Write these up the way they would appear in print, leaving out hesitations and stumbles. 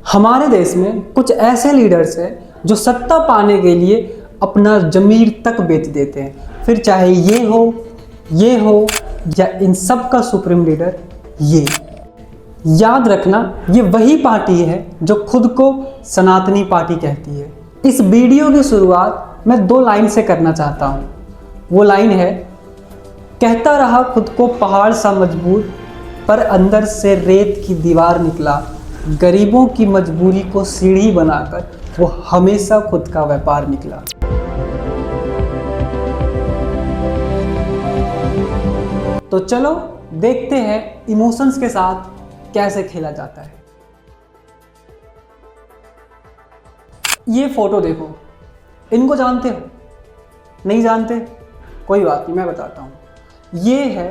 हमारे देश में कुछ ऐसे लीडर्स हैं जो सत्ता पाने के लिए अपना जमीर तक बेच देते हैं, फिर चाहे ये हो या इन सब का सुप्रीम लीडर ये। याद रखना, ये वही पार्टी है जो खुद को सनातनी पार्टी कहती है। इस वीडियो की शुरुआत मैं 2 लाइन से करना चाहता हूँ। वो लाइन है, कहता रहा खुद को पहाड़ सा मजबूत, पर अंदर से रेत की दीवार निकला। गरीबों की मजबूरी को सीढ़ी बनाकर वो हमेशा खुद का व्यापार निकला। तो चलो देखते हैं इमोशंस के साथ कैसे खेला जाता है। ये फोटो देखो, इनको जानते हो? नहीं जानते? कोई बात नहीं, मैं बताता हूँ। ये है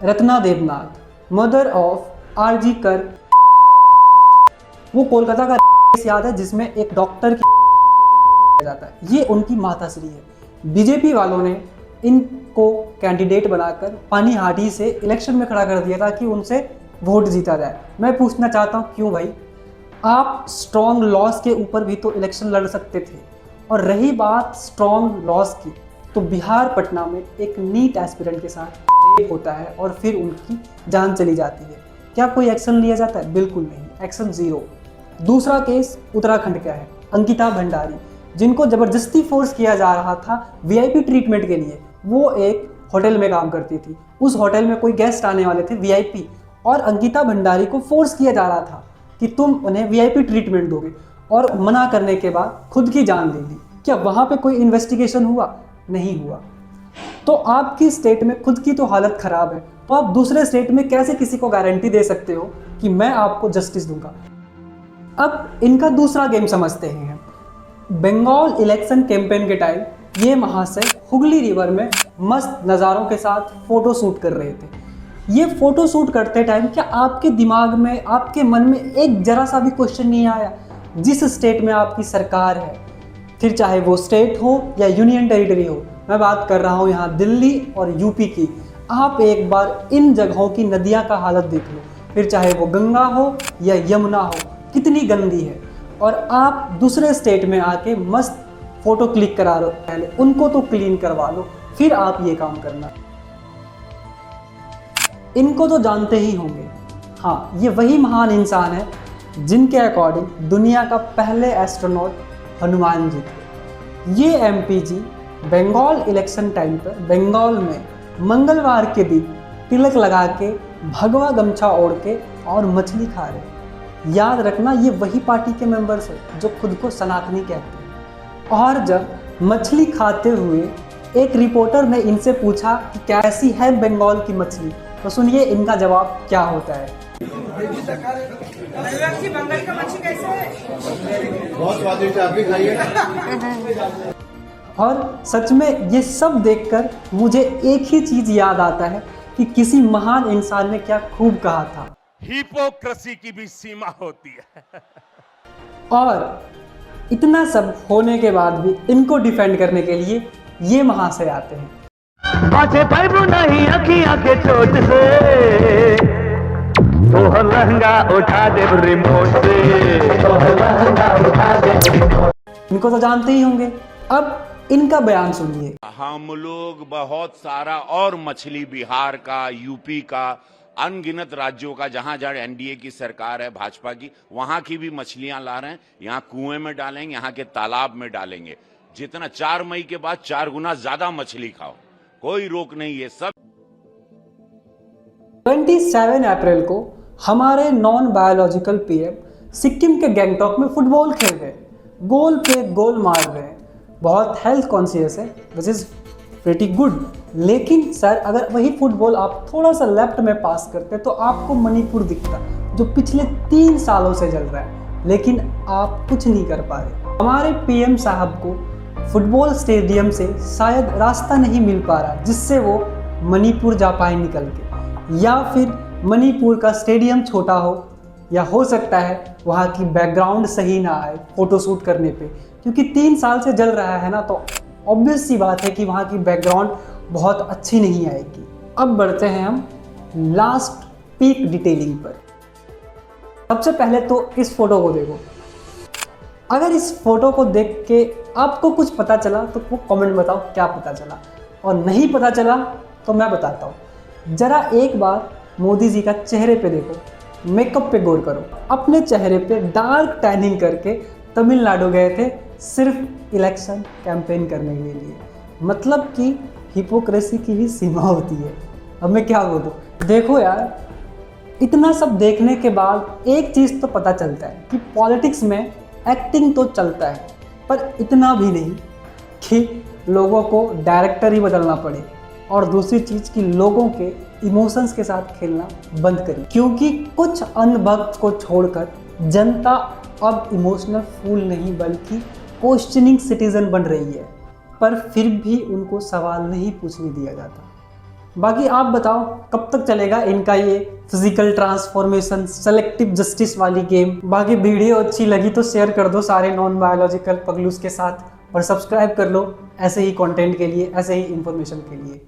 रत्ना देवनाथ, मदर ऑफ आरजी कर। वो कोलकाता का याद है जिसमें एक डॉक्टर की जाता है, ये उनकी माताश्री है। बीजेपी वालों ने इनको कैंडिडेट बनाकर पानीहाटी से इलेक्शन में खड़ा कर दिया था कि उनसे वोट जीता जाए। मैं पूछना चाहता हूँ, क्यों भाई? आप स्ट्रॉन्ग लॉस के ऊपर भी तो इलेक्शन लड़ सकते थे। और रही बात स्ट्रॉन्ग लॉस की, तो बिहार पटना में एक नीट एस्पिरेंट के साथ रेप होता है और फिर उनकी जान चली जाती है। क्या कोई एक्शन लिया जाता है? बिल्कुल नहीं, एक्शन जीरो। दूसरा केस उत्तराखंड का है, अंकिता भंडारी, जिनको जबरदस्ती फोर्स किया जा रहा था वीआईपी ट्रीटमेंट के लिए। वो एक होटल में काम करती थी, उस होटल में कोई गेस्ट आने वाले थे वीआईपी, और अंकिता भंडारी को फोर्स किया जा रहा था कि तुम उन्हें वीआईपी ट्रीटमेंट दोगे, और मना करने के बाद खुद की जान ले ली। क्या वहाँ पे कोई इन्वेस्टिगेशन हुआ? नहीं हुआ। तो आपकी स्टेट में खुद की तो हालत खराब है, तो आप दूसरे स्टेट में कैसे किसी को गारंटी दे सकते हो कि मैं आपको जस्टिस दूंगा? अब इनका दूसरा गेम समझते हैं। बंगाल इलेक्शन कैंपेन के टाइम ये महाशय हुगली रिवर में मस्त नज़ारों के साथ फोटो शूट कर रहे थे। ये फोटो शूट करते टाइम क्या आपके दिमाग में, आपके मन में एक जरा सा भी क्वेश्चन नहीं आया, जिस स्टेट में आपकी सरकार है, फिर चाहे वो स्टेट हो या यूनियन टेरिटरी हो, मैं बात कर रहा हूँ यहाँ दिल्ली और यूपी की, आप एक बार इन जगहों की नदियाँ का हालत देख लो, फिर चाहे वो गंगा हो या यमुना हो, कितनी गंदी है। और आप दूसरे स्टेट में आके मस्त फोटो क्लिक करा लो, पहले उनको तो क्लीन करवा लो, फिर आप ये काम करना। इनको तो जानते ही होंगे। हाँ, ये वही महान इंसान है जिनके अकॉर्डिंग दुनिया का पहले एस्ट्रोनॉट हनुमान जी थे। ये एमपीजी बंगाल इलेक्शन टाइम पर बंगाल में मंगलवार के दिन तिलक लगा के, भगवा गमछा ओढ़ के और मछली खा रहे। याद रखना, ये वही पार्टी के मेंबर्स हैं जो खुद को सनातनी कहते हैं। और जब मछली खाते हुए एक रिपोर्टर ने इनसे पूछा कि कैसी है बंगाल की मछली, तो सुनिए इनका जवाब क्या होता है। बंगाल का मछली कैसे है? बहुत स्वादिष्ट है, आप भी खाइए। और सच में ये सब देखकर मुझे एक ही चीज याद आता है कि किसी महान इंसान ने क्या खूब कहा था, हिपोक्रेसी की भी सीमा होती है। और इतना सब होने के बाद भी इनको डिफेंड करने के लिए ये महाशय आते हैं। बाजे पाइबू नहीं अखियां के चोट से, तोहर लहंगा उठा दे रिमोट से, तोहर लहंगा उठा दे। इनको तो जानते ही होंगे। अब इनका बयान सुनिए। हम लोग बहुत सारा और मछली बिहार का, यूपी का, अनगिनत राज्यों का, जहां जहां एनडीए की सरकार है, भाजपा की, वहां की भी मछलियां ला रहे हैं। यहां कुएं में डालेंगे, यहां के तालाब में डालेंगे। जितना 4 मई के बाद 4 गुना ज्यादा मछली खाओ, कोई रोक नहीं है। सब 27 अप्रैल को हमारे नॉन बायोलॉजिकल पीएम सिक्किम के गैंगटॉक में फुटबॉल खेल रहे, गोल पे गोल मार रहे हैं। बहुत हेल्थ कॉन्शियस है, विच इज प्रीटी गुड। लेकिन सर, अगर वही फुटबॉल आप थोड़ा सा लेफ्ट में पास करते तो आपको मणिपुर दिखता, जो पिछले 3 सालों से जल रहा है, लेकिन आप कुछ नहीं कर पा रहे। हमारे पीएम साहब को फुटबॉल स्टेडियम से शायद रास्ता नहीं मिल पा रहा जिससे वो मणिपुर जा पाए निकल के, या फिर मणिपुर का स्टेडियम छोटा हो, या हो सकता है वहाँ की बैकग्राउंड सही ना आए फोटो शूट करने पे, क्योंकि 3 साल से जल रहा है ना, तो ऑब्वियस सी बात है कि वहाँ की बैकग्राउंड बहुत अच्छी नहीं आएगी। अब बढ़ते हैं हम लास्ट पीक डिटेलिंग पर। सबसे पहले तो इस फोटो को देखो। अगर इस फोटो को देख के आपको कुछ पता चला तो वो कमेंट बताओ क्या पता चला, और नहीं पता चला तो मैं बताता हूँ। जरा एक बार मोदी जी का चेहरे पे देखो, मेकअप पे गौर करो। अपने चेहरे पे डार्क टैनिंग करके तमिलनाडु गए थे सिर्फ इलेक्शन कैंपेन करने के लिए। मतलब कि हिपोक्रेसी की भी सीमा होती है। अब मैं क्या बोलूँ। देखो यार, इतना सब देखने के बाद एक चीज़ तो पता चलता है कि पॉलिटिक्स में एक्टिंग तो चलता है, पर इतना भी नहीं कि लोगों को डायरेक्टर ही बदलना पड़े। और दूसरी चीज़ कि लोगों के इमोशंस के साथ खेलना बंद करें, क्योंकि कुछ अंधभक्त को छोड़कर जनता अब इमोशनल फूल नहीं बल्कि क्वेश्चनिंग सिटीजन बन रही है, पर फिर भी उनको सवाल नहीं पूछने दिया जाता। बाकी आप बताओ कब तक चलेगा इनका ये फिजिकल ट्रांसफॉर्मेशन सेलेक्टिव जस्टिस वाली गेम। बाकी वीडियो अच्छी लगी तो शेयर कर दो सारे नॉन बायोलॉजिकल पगलूस के साथ, और सब्सक्राइब कर लो ऐसे ही कंटेंट के लिए, ऐसे ही इंफॉर्मेशन के लिए।